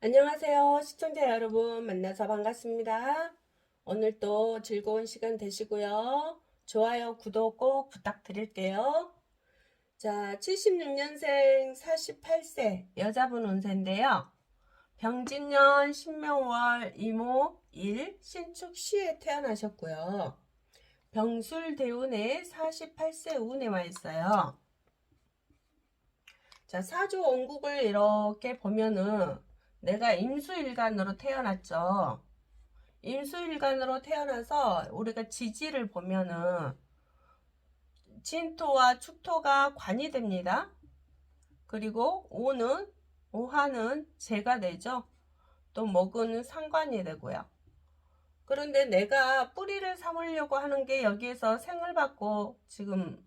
안녕하세요. 시청자 여러분 만나서 반갑습니다. 오늘도 즐거운 시간 되시고요. 좋아요, 구독 꼭 부탁드릴게요. 자, 76년생 48세 여자분 운세인데요. 병진년 신명월 이모 1 신축 시에 태어나셨고요. 병술대운에 48세 운에 와 있어요. 자, 사주 원국을 이렇게 보면은 내가 임수일간으로 태어났죠. 임수일간으로 태어나서 우리가 지지를 보면은 진토와 축토가 관이 됩니다. 그리고 오화는 재가 되죠. 또 목은 상관이 되고요. 그런데 내가 뿌리를 삼으려고 하는 게 여기에서 생을 받고 지금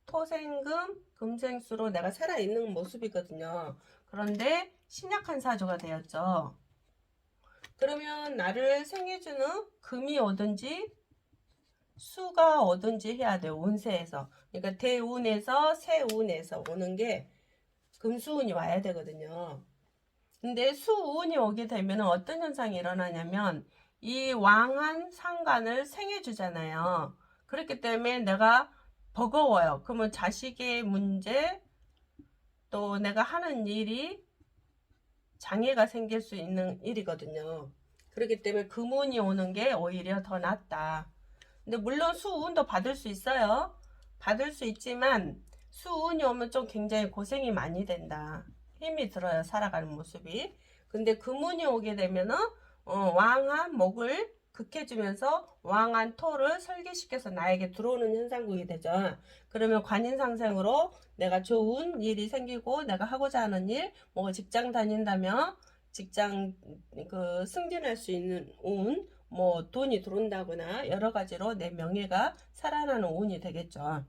토생금, 금생수로 내가 살아있는 모습이거든요. 그런데 신약한 사주가 되었죠. 그러면 나를 생해주는 금이 오든지 수가 오든지 해야 돼요. 운세에서. 그러니까 대운에서 세운에서 오는 게 금수운이 와야 되거든요. 근데 수운이 오게 되면 어떤 현상이 일어나냐면 이 왕한 상관을 생해주잖아요. 그렇기 때문에 내가 버거워요. 그러면 자식의 문제, 또 내가 하는 일이 장애가 생길 수 있는 일이거든요. 그렇기 때문에 금운이 오는 게 오히려 더 낫다. 근데 물론 수운도 받을 수 있어요. 받을 수 있지만 수운이 오면 좀 굉장히 고생이 많이 된다. 힘이 들어요. 살아가는 모습이. 근데 금운이 오게 되면은 왕한 목을 극해주면서 왕한 토를 설계시켜서 나에게 들어오는 현상국이 되죠. 그러면 관인상생으로 내가 좋은 일이 생기고 내가 하고자 하는 일, 뭐 직장 다닌다면 직장 그 승진할 수 있는 운, 뭐 돈이 들어온다거나 여러 가지로 내 명예가 살아나는 운이 되겠죠.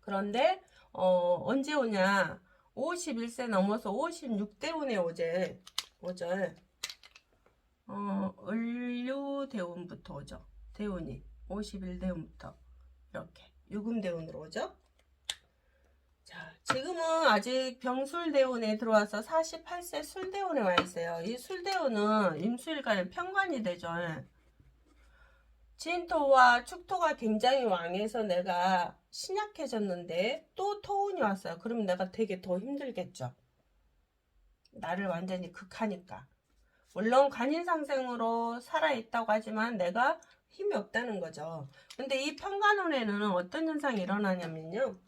그런데 언제 오냐? 51세 넘어서 56대 운에 오죠. 을류대운부터 오죠. 대운이 51대운부터 이렇게 유금대운으로 오죠. 자, 지금은 아직 병술대운에 들어와서 48세 술대운에 와 있어요. 이 술대운은 임수일간의 편관이 되죠. 진토와 축토가 굉장히 왕해서 내가 신약해졌는데 또 토운이 왔어요. 그러면 내가 되게 더 힘들겠죠. 나를 완전히 극하니까. 물론 간인상생으로 살아있다고 하지만 내가 힘이 없다는 거죠. 근데 이 편관운에는 어떤 현상이 일어나냐면요.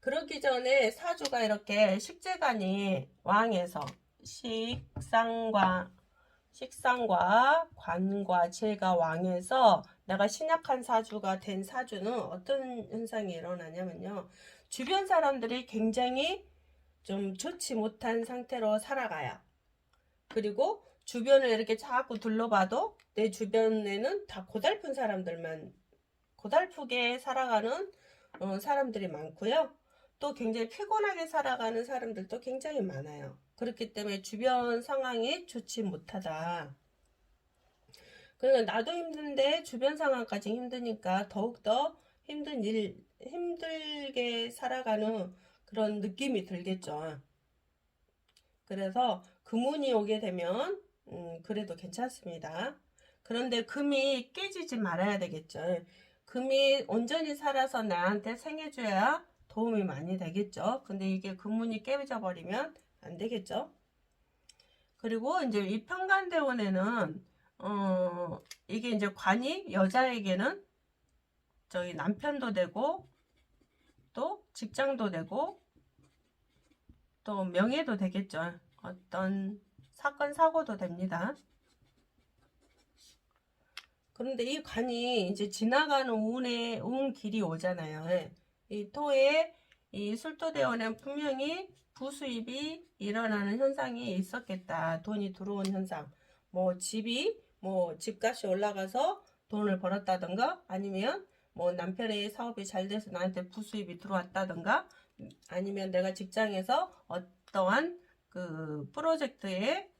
그러기 전에 사주가 이렇게 식재간이 왕에서 식상과 관과 재가 왕에서 내가 신약한 사주가 된 사주는 어떤 현상이 일어나냐면요. 주변 사람들이 굉장히 좀 좋지 못한 상태로 살아가요. 그리고 주변을 이렇게 자꾸 둘러봐도 내 주변에는 다 고달프게 살아가는 사람들이 많고요. 또 굉장히 피곤하게 살아가는 사람들도 굉장히 많아요. 그렇기 때문에 주변 상황이 좋지 못하다. 그러니까 나도 힘든데 주변 상황까지 힘드니까 더욱더 힘들게 살아가는 그런 느낌이 들겠죠. 그래서 금운이 오게 되면 그래도 괜찮습니다. 그런데 금이 깨지지 말아야 되겠죠. 금이 온전히 살아서 나한테 생해줘야 도움이 많이 되겠죠. 근데 이게 금운이 깨져 버리면 안 되겠죠. 그리고 이제 이 편관대원에는 이게 이제 관이 여자에게는 저희 남편도 되고 또 직장도 되고 또 명예도 되겠죠. 어떤 사건 사고도 됩니다. 그런데 이 관이 이제 지나가는 운 길이 오잖아요. 이 토에 이 술토대원은 분명히 부수입이 일어나는 현상이 있었겠다. 돈이 들어온 현상. 뭐 집값이 올라가서 돈을 벌었다던가 아니면 뭐 남편의 사업이 잘 돼서 나한테 부수입이 들어왔다던가 아니면 내가 직장에서 어떠한 그 프로젝트에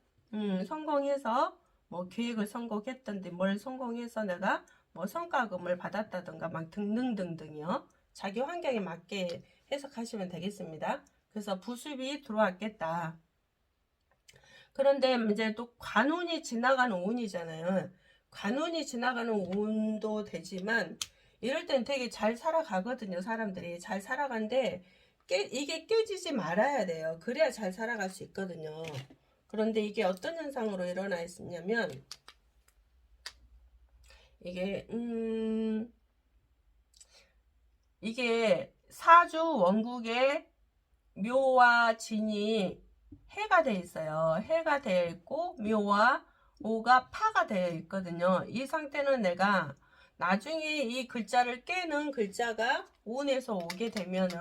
성공해서 뭐 계획을 성공했던데 뭘 성공해서 내가 뭐 성과금을 받았다던가 막 등등등등이요. 자기 환경에 맞게 해석하시면 되겠습니다. 그래서 부수입이 들어왔겠다. 그런데 이제 또 관운이 지나가는 운이잖아요. 관운이 지나가는 운도 되지만 이럴 땐 되게 잘 살아가거든요. 사람들이 잘 살아간데 이게 깨지지 말아야 돼요. 그래야 잘 살아갈 수 있거든요. 그런데 이게 어떤 현상으로 일어나 있냐면 이게 이게 사주 원국의 묘와 진이 해가 되어 있어요. 해가 되어 있고 묘와 오가 파가 되어 있거든요. 이 상태는 내가 나중에 이 글자를 깨는 글자가 운에서 오게 되면은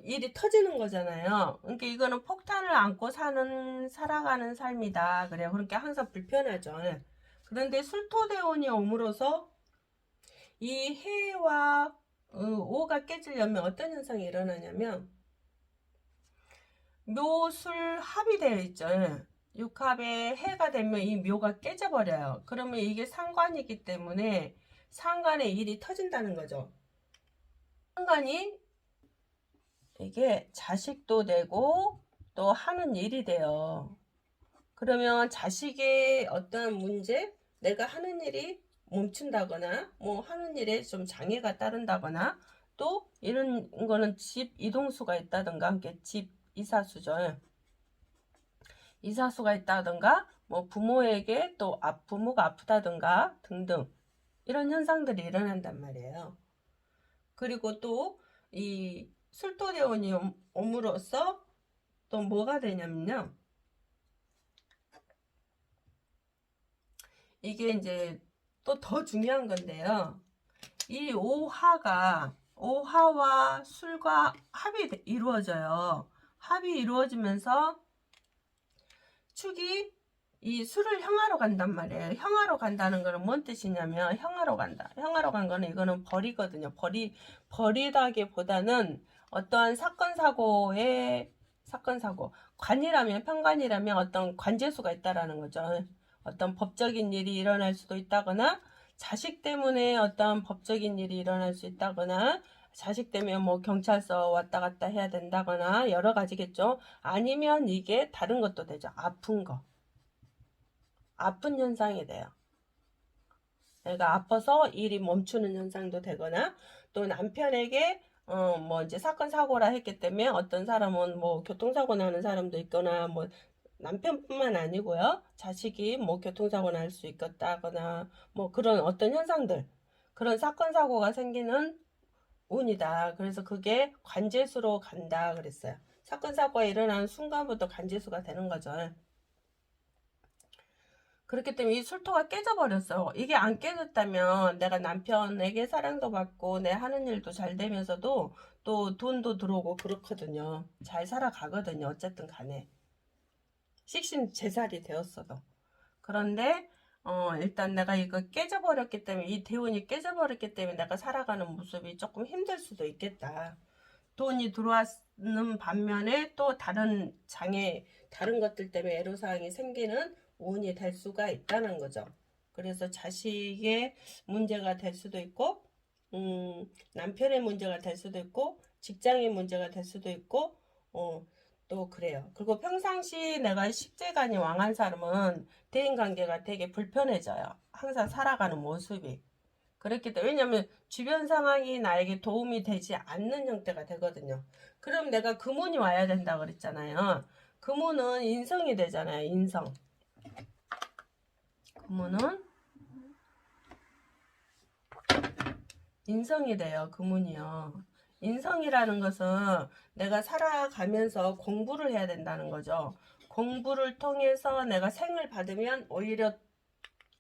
일이 터지는 거잖아요. 그러니까 이거는 폭탄을 안고 살아가는 삶이다. 그래요. 그러니까 항상 불편하죠. 예. 그런데 술토대운이 옴으로써 이 해와 오가 깨지려면 어떤 현상이 일어나냐면 묘술 합이 되어 있죠. 예. 육합에 해가 되면 이 묘가 깨져버려요. 그러면 이게 상관이기 때문에 상관의 일이 터진다는 거죠. 상관이 이게 자식도 되고 또 하는 일이 돼요. 그러면 자식의 어떤 문제, 내가 하는 일이 멈춘다거나 뭐 하는 일에 좀 장애가 따른다거나 또 이런 거는 집 이동수가 있다든가 함께 집 이사수죠. 이사수가 있다든가 뭐 부모에게 또 부모가 아프다든가 등등 이런 현상들이 일어난단 말이에요. 그리고 또 이 술토대원이 옴으로써 또 뭐가 되냐면요. 이게 이제 또 더 중요한 건데요. 이 오화와 술과 합이 이루어져요. 합이 이루어지면서 축이 이 술을 형하러 간단 말이에요. 형하러 간다는 거는 뭔 뜻이냐면 형하러 간다. 형하러 간 거는 이거는 벌이거든요. 벌이다기보다는 어떠한 사건 사고 관이라면 편관이라면 어떤 관제수가 있다라는 거죠. 어떤 법적인 일이 일어날 수도 있다거나 자식 때문에 어떤 법적인 일이 일어날 수 있다거나 자식 때문에 뭐 경찰서 왔다 갔다 해야 된다거나 여러 가지겠죠. 아니면 이게 다른 것도 되죠. 아픈 현상이 돼요. 내가 아파서 일이 멈추는 현상도 되거나 또 남편에게 뭐 이제 사건 사고라 했기 때문에 어떤 사람은 뭐 교통사고 나는 사람도 있거나 뭐 남편뿐만 아니고요. 자식이 뭐 교통사고 날 수 있겠다거나 뭐 그런 어떤 현상들 그런 사건 사고가 생기는 운이다. 그래서 그게 관제수로 간다 그랬어요. 사건 사고가 일어나는 순간부터 관제수가 되는 거죠. 그렇기 때문에 이 술토가 깨져버렸어. 이게 안 깨졌다면 내가 남편에게 사랑도 받고 내 하는 일도 잘 되면서도 또 돈도 들어오고 그렇거든요. 잘 살아가거든요. 어쨌든 간에. 식신제살이 되었어도. 그런데 일단 내가 이거 깨져버렸기 때문에 이 대운이 깨져버렸기 때문에 내가 살아가는 모습이 조금 힘들 수도 있겠다. 돈이 들어왔는 반면에 또 다른 다른 것들 때문에 애로사항이 생기는 원인이 될 수가 있다는 거죠. 그래서 자식의 문제가 될 수도 있고, 남편의 문제가 될 수도 있고, 직장의 문제가 될 수도 있고, 또 그래요. 그리고 평상시 내가 식재간이 왕한 사람은 대인관계가 되게 불편해져요. 항상 살아가는 모습이. 그렇기 때문에 왜냐면 주변 상황이 나에게 도움이 되지 않는 형태가 되거든요. 그럼 내가 금운이 와야 된다 그랬잖아요. 금운은 인성이 되잖아요. 금운은 인성이 돼요. 금운이요. 인성이라는 것은 내가 살아가면서 공부를 해야 된다는 거죠. 공부를 통해서 내가 생을 받으면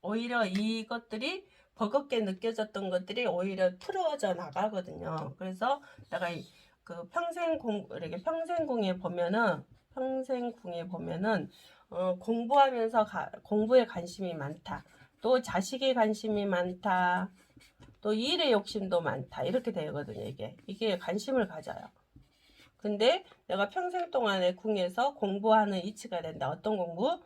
오히려 이것들이 버겁게 느껴졌던 것들이 오히려 풀어져 나가거든요. 그래서 내가 그 이렇게 평생궁에 보면은 공부하면서 공부에 관심이 많다. 또 자식에 관심이 많다. 또 일에 욕심도 많다. 이렇게 되거든요. 이게 관심을 가져요. 근데 내가 평생 동안에 궁에서 공부하는 이치가 된다. 어떤 공부?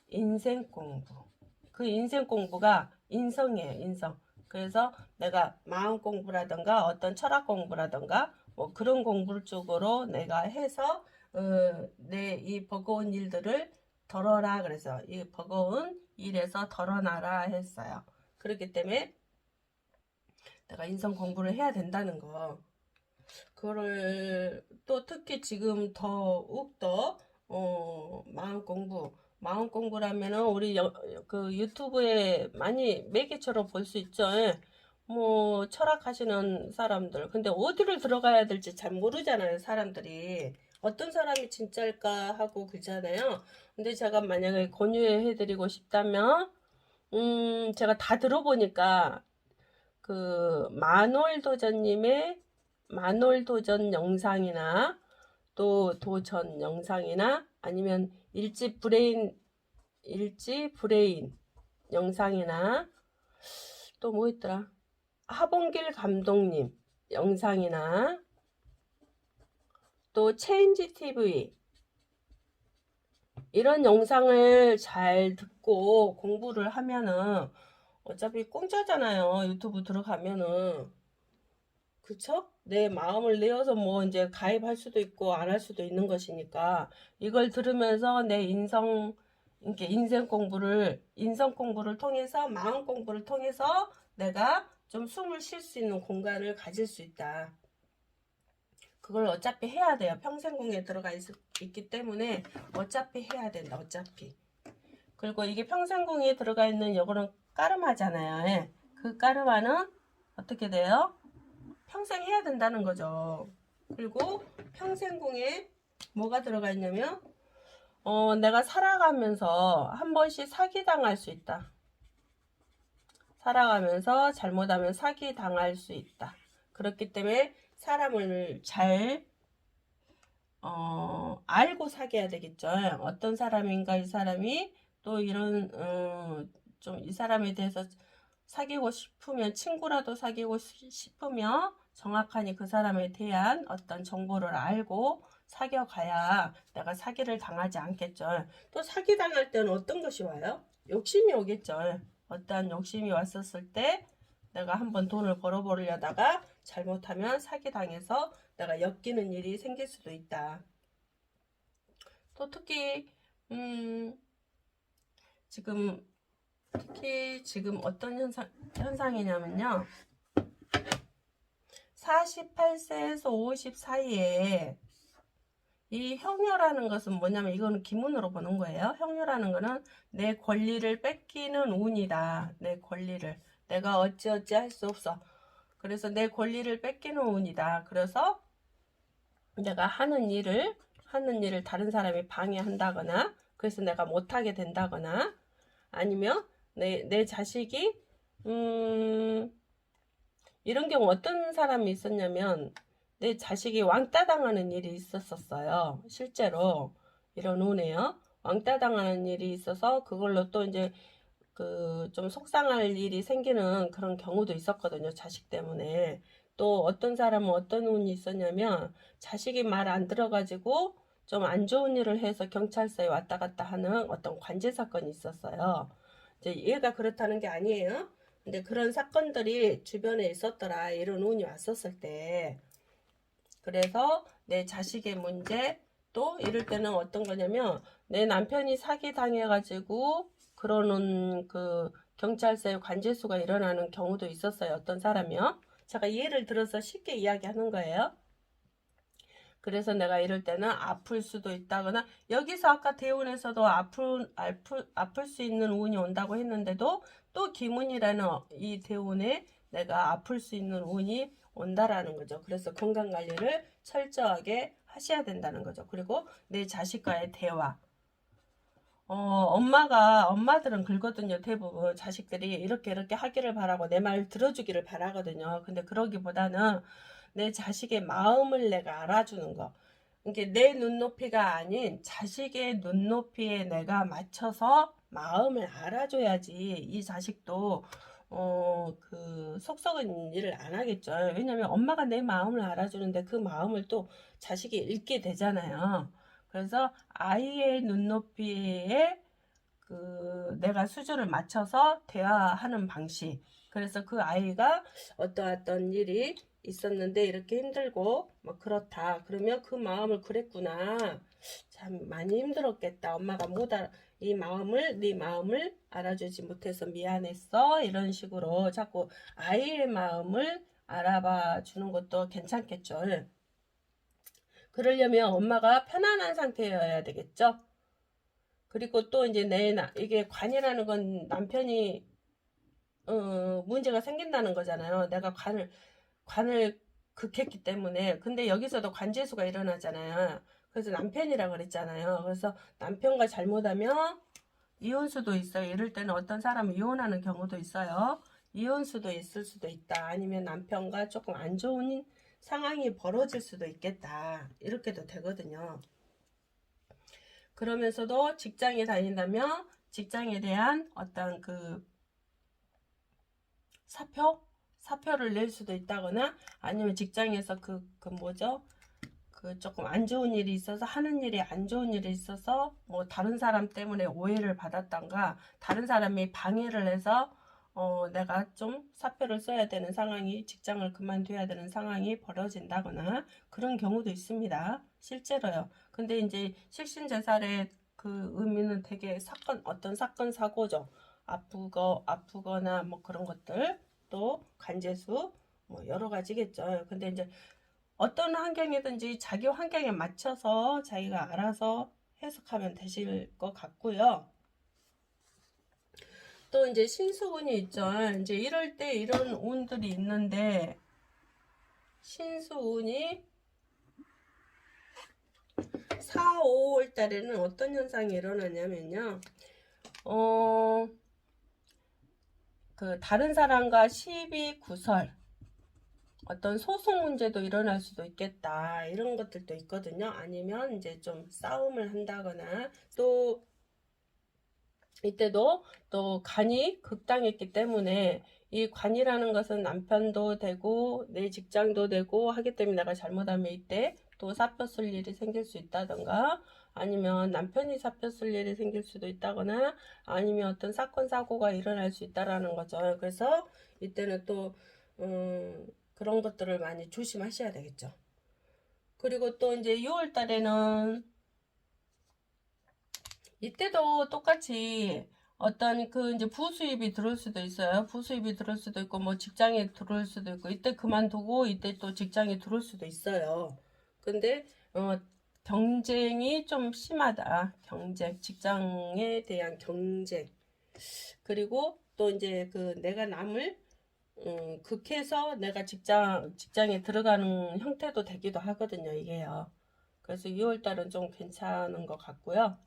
인생 공부. 그 인생 공부가 인성이에요. 인성. 그래서 내가 마음 공부라든가 어떤 철학 공부라든가 뭐 그런 공부 쪽으로 내가 해서 내 이 버거운 일들을 덜어라. 그래서 이 버거운 일에서 덜어놔라 했어요. 그렇기 때문에 내가 인성 공부를 해야 된다는 거. 그거를 또 특히 지금 더욱 더 마음 공부라면은 우리 그 유튜브에 많이 매개처럼 볼 수 있죠. 예. 뭐 철학하시는 사람들. 근데 어디를 들어가야 될지 잘 모르잖아요, 사람들이. 어떤 사람이 진짜일까 하고 그러잖아요. 근데 제가 만약에 권유해드리고 싶다면, 제가 다 들어보니까 그 마놀 도전님의 마놀 도전 영상이나 또 도전 영상이나 아니면 일지 브레인 영상이나 또 뭐 있더라, 하봉길 감독님 영상이나 또 체인지 TV 이런 영상을 잘 듣고 공부를 하면은 어차피 공짜잖아요. 유튜브 들어가면은. 그쵸? 내 마음을 내어서 뭐 이제 가입할 수도 있고 안 할 수도 있는 것이니까 이걸 들으면서 내 이렇게 인성 공부를 통해서 마음 공부를 통해서 내가 좀 숨을 쉴 수 있는 공간을 가질 수 있다. 그걸 어차피 해야 돼요. 평생공에 들어가 있기 때문에 어차피 해야 된다. 어차피. 그리고 이게 평생공에 들어가 있는 요거는 까르마잖아요. 예. 그 까르마는 어떻게 돼요? 평생 해야 된다는 거죠. 그리고 평생공에 뭐가 들어가 있냐면 내가 살아가면서 한 번씩 사기당할 수 있다. 살아가면서 잘못하면 사기당할 수 있다. 그렇기 때문에 사람을 잘 알고 사귀어야 되겠죠. 어떤 사람인가 이 사람이 또 이런 좀 이 사람에 대해서 사귀고 싶으면 친구라도 사귀고 싶으면 정확하니 그 사람에 대한 어떤 정보를 알고 사귀어가야 내가 사기를 당하지 않겠죠. 또 사기 당할 때는 어떤 것이 와요? 욕심이 오겠죠. 어떠한 욕심이 왔었을 때 내가 한번 돈을 벌어보려다가 잘못하면 사기 당해서 내가 엮이는 일이 생길 수도 있다. 또 특히 지금 어떤 현상이냐면요. 48세에서 50 사이에 이 형요라는 것은 뭐냐면 이거는 기문으로 보는 거예요. 형요라는 거는 내 권리를 뺏기는 운이다. 내 권리를. 내가 어찌어찌 할 수 없어. 그래서 내 권리를 뺏기는 운이다. 그래서 내가 하는 일을 다른 사람이 방해한다거나 그래서 내가 못하게 된다거나 아니면 내 자식이 이런 경우 어떤 사람이 있었냐면 내 자식이 왕따 당하는 일이 있었어요. 실제로 이런 운이에요. 왕따 당하는 일이 있어서 그걸로 또 이제 그 좀 속상할 일이 생기는 그런 경우도 있었거든요. 자식 때문에. 또 어떤 사람은 어떤 운이 있었냐면 자식이 말 안 들어가지고 좀 안 좋은 일을 해서 경찰서에 왔다 갔다 하는 어떤 관제 사건이 있었어요. 이제 얘가 그렇다는 게 아니에요. 근데 그런 사건들이 주변에 있었더라. 이런 운이 왔었을 때. 그래서 내 자식의 문제, 또 이럴 때는 어떤 거냐면 내 남편이 사기 당해가지고 그러는 그 경찰서에 관제수가 일어나는 경우도 있었어요. 어떤 사람이요. 제가 예를 들어서 쉽게 이야기하는 거예요. 그래서 내가 이럴 때는 아플 수도 있다거나 여기서 아까 대운에서도 아플 수 있는 운이 온다고 했는데도 또 기문이라는 이 대운에 내가 아플 수 있는 운이 온다라는 거죠. 그래서 건강관리를 철저하게 하셔야 된다는 거죠. 그리고 내 자식과의 대화. 엄마들은 그러거든요. 대부분 자식들이 이렇게 하기를 바라고 내 말 들어주기를 바라거든요. 근데 그러기보다는 내 자식의 마음을 내가 알아주는 거. 이게 내 눈높이가 아닌 자식의 눈높이에 내가 맞춰서 마음을 알아줘야지 이 자식도 그 속썩은 일을 안 하겠죠. 왜냐면 엄마가 내 마음을 알아주는데 그 마음을 또 자식이 읽게 되잖아요. 그래서 아이의 눈높이에 내가 수주를 맞춰서 대화하는 방식. 그래서 그 아이가 어떤 일이 있었는데 이렇게 힘들고 뭐 그렇다. 그러면 그 마음을 그랬구나. 참 많이 힘들었겠다. 엄마가 네 마음을 알아주지 못해서 미안했어. 이런 식으로 자꾸 아이의 마음을 알아봐 주는 것도 괜찮겠죠. 그러려면 엄마가 편안한 상태여야 되겠죠. 그리고 또 이제 이게 관이라는 건 남편이 문제가 생긴다는 거잖아요. 내가 관을 극했기 때문에. 근데 여기서도 관재수가 일어나잖아요. 그래서 남편이라 그랬잖아요. 그래서 남편과 잘못하면 이혼수도 있어요. 이럴 때는 어떤 사람은 이혼하는 경우도 있어요. 이혼수도 있을 수도 있다. 아니면 남편과 조금 안 좋은 상황이 벌어질 수도 있겠다. 이렇게도 되거든요. 그러면서도 직장에 다닌다면 직장에 대한 어떤 사표를 낼 수도 있다거나 아니면 직장에서 조금 안 좋은 일이 있어서 하는 일이 안 좋은 일이 있어서 뭐 다른 사람 때문에 오해를 받았던가 다른 사람이 방해를 해서 내가 좀 사표를 써야 되는 상황이 직장을 그만둬야 되는 상황이 벌어진다거나 그런 경우도 있습니다. 실제로요. 근데 이제 식신제살의 그 의미는 되게 어떤 사건 사고죠. 아프거나 뭐 그런 것들 또 관재수 뭐 여러 가지겠죠. 근데 이제 어떤 환경이든지 자기 환경에 맞춰서 자기가 알아서 해석하면 되실 것 같고요. 또 이제 신수운이 있죠. 이제 이럴 때 이런 운들이 있는데 신수운이 4, 5월 달에는 어떤 현상이 일어나냐면요. 다른 사람과 시비 구설 어떤 소송 문제도 일어날 수도 있겠다. 이런 것들도 있거든요. 아니면 이제 좀 싸움을 한다거나 또 이때도 또 간이 극당했기 때문에 이 관이라는 것은 남편도 되고 내 직장도 되고 하기 때문에 내가 잘못하면 이때 또 사표 쓸 일이 생길 수 있다던가 아니면 남편이 사표 쓸 일이 생길 수도 있다거나 아니면 어떤 사건 사고가 일어날 수 있다라는 거죠. 그래서 이때는 또 그런 것들을 많이 조심하셔야 되겠죠. 그리고 또 이제 6월 달에는 이때도 똑같이 어떤 이제 부수입이 들어올 수도 있어요. 부수입이 들어올 수도 있고 뭐 직장에 들어올 수도 있고 이때 그만두고 이때 또 직장에 들어올 수도 있어요. 근데 경쟁이 좀 심하다. 직장에 대한 경쟁. 그리고 또 이제 내가 남을 극해서 내가 직장에 들어가는 형태도 되기도 하거든요. 이게요. 그래서 2월달은 좀 괜찮은 것 같고요.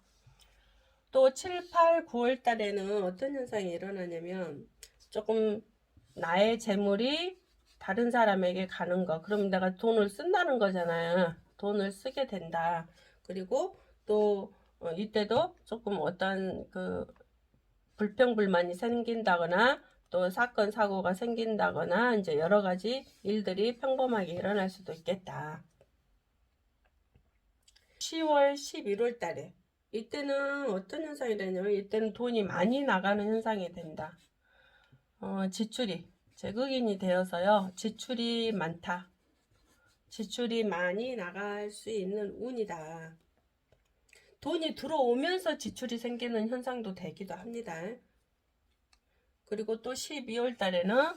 또 7, 8, 9월 달에는 어떤 현상이 일어나냐면 조금 나의 재물이 다른 사람에게 가는 거. 그럼 내가 돈을 쓴다는 거잖아요. 돈을 쓰게 된다. 그리고 또 이때도 조금 어떤 불평불만이 생긴다거나 또 사건 사고가 생긴다거나 이제 여러 가지 일들이 평범하게 일어날 수도 있겠다. 10월, 11월 달에 이때는 어떤 현상이 되냐면 이때는 돈이 많이 나가는 현상이 된다. 지출이 제극인이 되어서요. 지출이 많다. 지출이 많이 나갈 수 있는 운이다. 돈이 들어오면서 지출이 생기는 현상도 되기도 합니다. 그리고 또 12월 달에는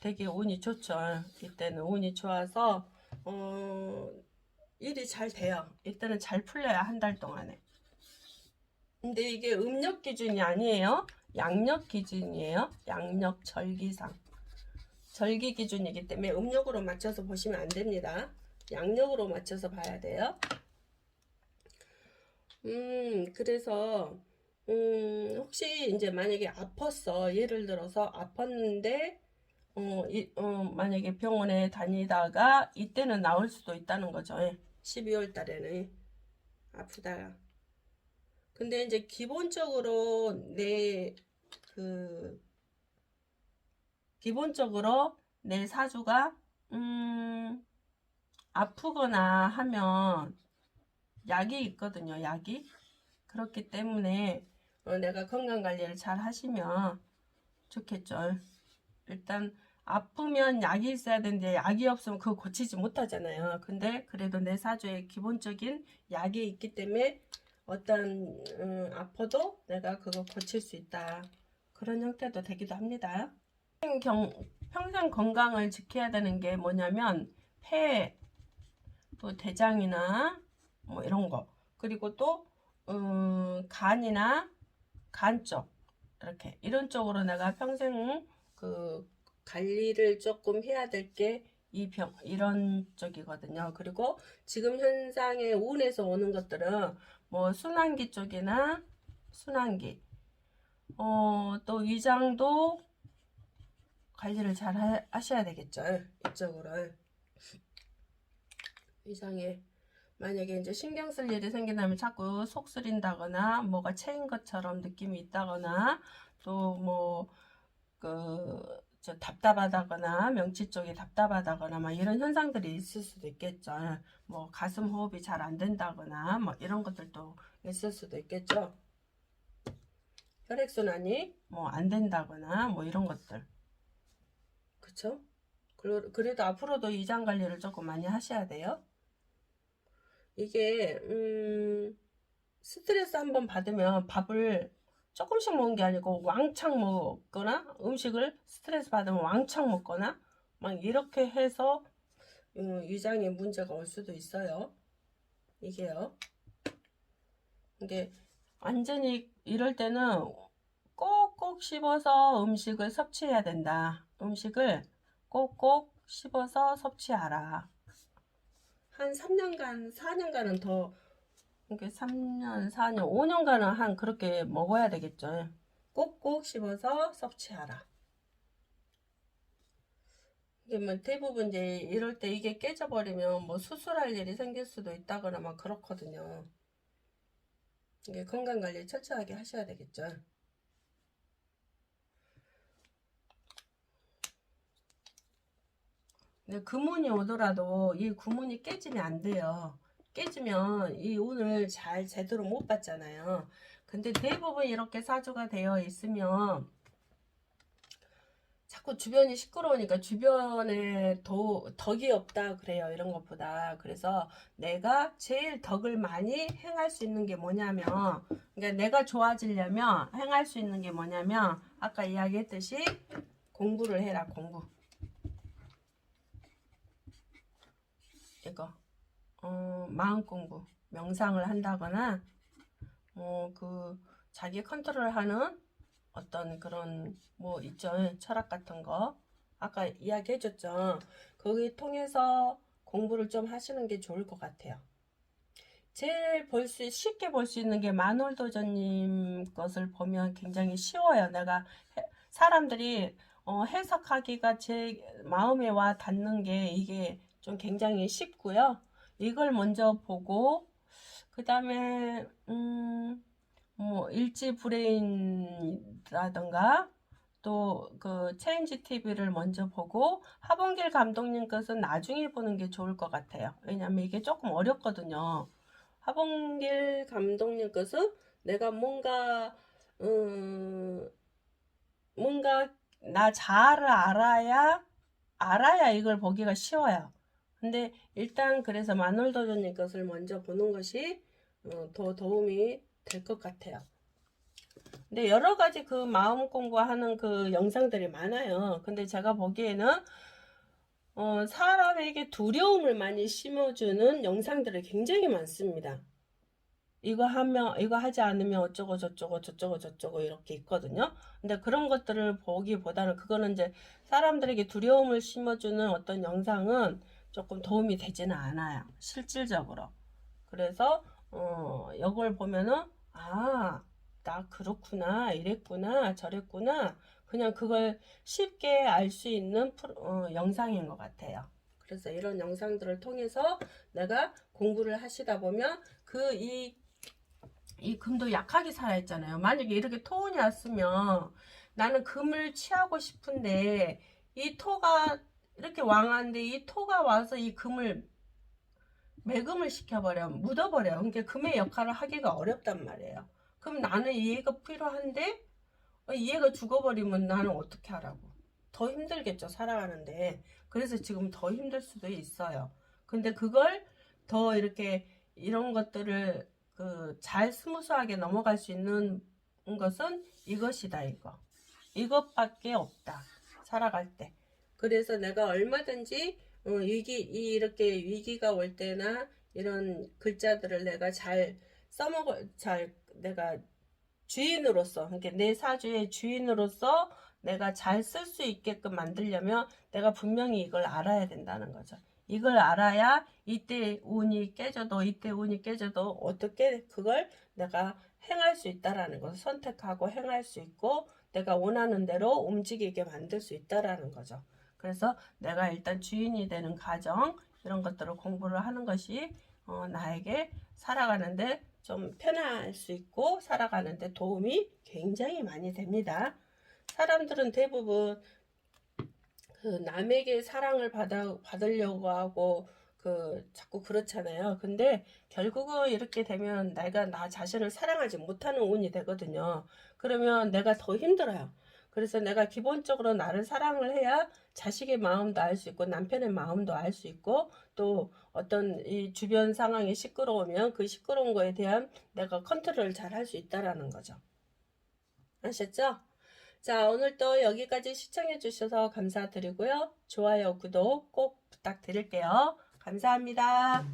되게 운이 좋죠. 이때는 운이 좋아서 일이 잘 돼요. 이때는 잘 풀려야 한 달 동안에. 근데 이게 음력 기준이 아니에요. 양력 기준이에요. 양력 절기상. 절기 기준이기 때문에 음력으로 맞춰서 보시면 안 됩니다. 양력으로 맞춰서 봐야 돼요. 그래서 혹시 이제 만약에 아팠어. 예를 들어서 아팠는데 만약에 병원에 다니다가 이때는 나올 수도 있다는 거죠. 12월 달에는 아프다가. 근데 이제 기본적으로 내 사주가 아프거나 하면 약이 있거든요. 약이. 그렇기 때문에 내가 건강관리를 잘 하시면 좋겠죠. 일단 아프면 약이 있어야 되는데 약이 없으면 그거 고치지 못하잖아요. 근데 그래도 내 사주에 기본적인 약이 있기 때문에 어떤 아파도 내가 그거 고칠 수 있다. 그런 형태도 되기도 합니다. 평생 건강을 지켜야 되는 게 뭐냐면 폐, 또 대장이나 뭐 이런 거, 그리고 또 간이나 간 쪽, 이렇게 이런 쪽으로 내가 평생 그 관리를 조금 해야 될 게 이런 쪽이거든요. 그리고 지금 현상의 운에서 오는 것들은 뭐 순환기 쪽이나 순환기, 또 위장도 관리를 잘 하셔야 되겠죠. 이쪽으로 위장에 만약에 이제 신경 쓸 일이 생긴다면 자꾸 속 쓰린다거나 뭐가 채인 것처럼 느낌이 있다거나 또 뭐 답답하다거나 명치 쪽이 답답하다거나 막 이런 현상들이 있을 수도 있겠죠. 뭐 가슴 호흡이 잘 안 된다거나 뭐 이런 것들도 있을 수도 있겠죠. 혈액순환이 뭐 안 된다거나 뭐 이런 것들, 그쵸? 그래도 앞으로도 위장 관리를 조금 많이 하셔야 돼요. 이게 스트레스 한번 받으면 밥을 조금씩 먹는 게 아니고 왕창 먹거나, 음식을 스트레스 받으면 왕창 먹거나 막 이렇게 해서 위장에 문제가 올 수도 있어요. 이게요. 이게 완전히 이럴 때는 꼭꼭 씹어서 음식을 섭취해야 된다. 음식을 꼭꼭 씹어서 섭취하라. 한 3년간, 4년간은 더, 이렇게 3년, 4년, 5년간은 한 그렇게 먹어야 되겠죠. 꼭꼭 씹어서 섭취하라. 이게 뭐 대부분 이제 이럴 때 이게 깨져버리면 뭐 수술할 일이 생길 수도 있다거나 막 그렇거든요. 이게 건강관리 철저하게 하셔야 되겠죠. 근데 금운이 오더라도 이 구문이 깨지면 안 돼요. 깨지면 이 운을 잘 제대로 못 받잖아요. 근데 대부분 이렇게 사주가 되어 있으면 자꾸 주변이 시끄러우니까 주변에 덕이 없다 그래요. 이런 것보다. 그래서 내가 제일 덕을 많이 행할 수 있는 게 뭐냐면, 그러니까 내가 좋아지려면 행할 수 있는 게 뭐냐면, 아까 이야기했듯이 공부를 해라. 공부. 이거 마음 공부, 명상을 한다거나 자기 컨트롤하는 어떤 그런 뭐 있죠, 철학 같은 거 아까 이야기해 줬죠. 거기 통해서 공부를 좀 하시는 게 좋을 것 같아요. 제일 쉽게 볼 수 있는 게 만월도전님 것을 보면 굉장히 쉬워요. 사람들이 해석하기가 제 마음에 와 닿는 게 이게 좀 굉장히 쉽고요. 이걸 먼저 보고 그 다음에 뭐 일지 브레인이라던가 또 그 체인지 TV를 먼저 보고 하봉길 감독님 것은 나중에 보는 게 좋을 것 같아요. 왜냐면 이게 조금 어렵거든요. 하봉길 감독님 것은 내가 뭔가 나 자아를 알아야 이걸 보기가 쉬워요. 근데 일단 그래서 마놀도전님 것을 먼저 보는 것이 더 도움이 될 것 같아요. 근데 여러 가지 그 마음 공부하는 그 영상들이 많아요. 근데 제가 보기에는 사람에게 두려움을 많이 심어주는 영상들이 굉장히 많습니다. 이거 하지 않으면 어쩌고 저쩌고 이렇게 있거든요. 근데 그런 것들을 보기보다는 그거는 이제 사람들에게 두려움을 심어주는 어떤 영상은 조금 도움이 되지는 않아요. 실질적으로. 그래서, 이걸 보면은, 아, 나 그렇구나, 이랬구나, 저랬구나. 그냥 그걸 쉽게 알 수 있는 영상인 것 같아요. 그래서 이런 영상들을 통해서 내가 공부를 하시다 보면 이 금도 약하게 살아있잖아요. 만약에 이렇게 토운이 왔으면 나는 금을 취하고 싶은데 이 토가 이렇게 왕한데 이 토가 와서 이 금을 매금을 시켜버려 묻어버려. 그러니까 금의 역할을 하기가 어렵단 말이에요. 그럼 나는 이해가 필요한데 이해가 죽어버리면 나는 어떻게 하라고. 더 힘들겠죠, 살아가는데. 그래서 지금 더 힘들 수도 있어요. 근데 그걸 더 이렇게 이런 것들을 잘 스무스하게 넘어갈 수 있는 것은 이것이다, 이거. 이것밖에 없다, 살아갈 때. 그래서 내가 얼마든지 이렇게 위기가 올 때나 이런 글자들을 내가 내가 주인으로서, 그러니까 내 사주의 주인으로서 내가 잘 쓸 수 있게끔 만들려면 내가 분명히 이걸 알아야 된다는 거죠. 이걸 알아야 이때 운이 깨져도 어떻게 그걸 내가 행할 수 있다라는 것을 선택하고 행할 수 있고 내가 원하는 대로 움직이게 만들 수 있다라는 거죠. 그래서 내가 일단 주인이 되는 과정, 이런 것들을 공부를 하는 것이 나에게 살아가는데 좀 편할 수 있고 살아가는데 도움이 굉장히 많이 됩니다. 사람들은 대부분 남에게 사랑을 받으려고 하고 자꾸 그렇잖아요. 근데 결국은 이렇게 되면 내가 나 자신을 사랑하지 못하는 운이 되거든요. 그러면 내가 더 힘들어요. 그래서 내가 기본적으로 나를 사랑을 해야 자식의 마음도 알 수 있고 남편의 마음도 알 수 있고 또 어떤 이 주변 상황이 시끄러우면 그 시끄러운 거에 대한 내가 컨트롤을 잘 할 수 있다라는 거죠. 아셨죠? 자, 오늘도 여기까지 시청해 주셔서 감사드리고요. 좋아요, 구독 꼭 부탁드릴게요. 감사합니다.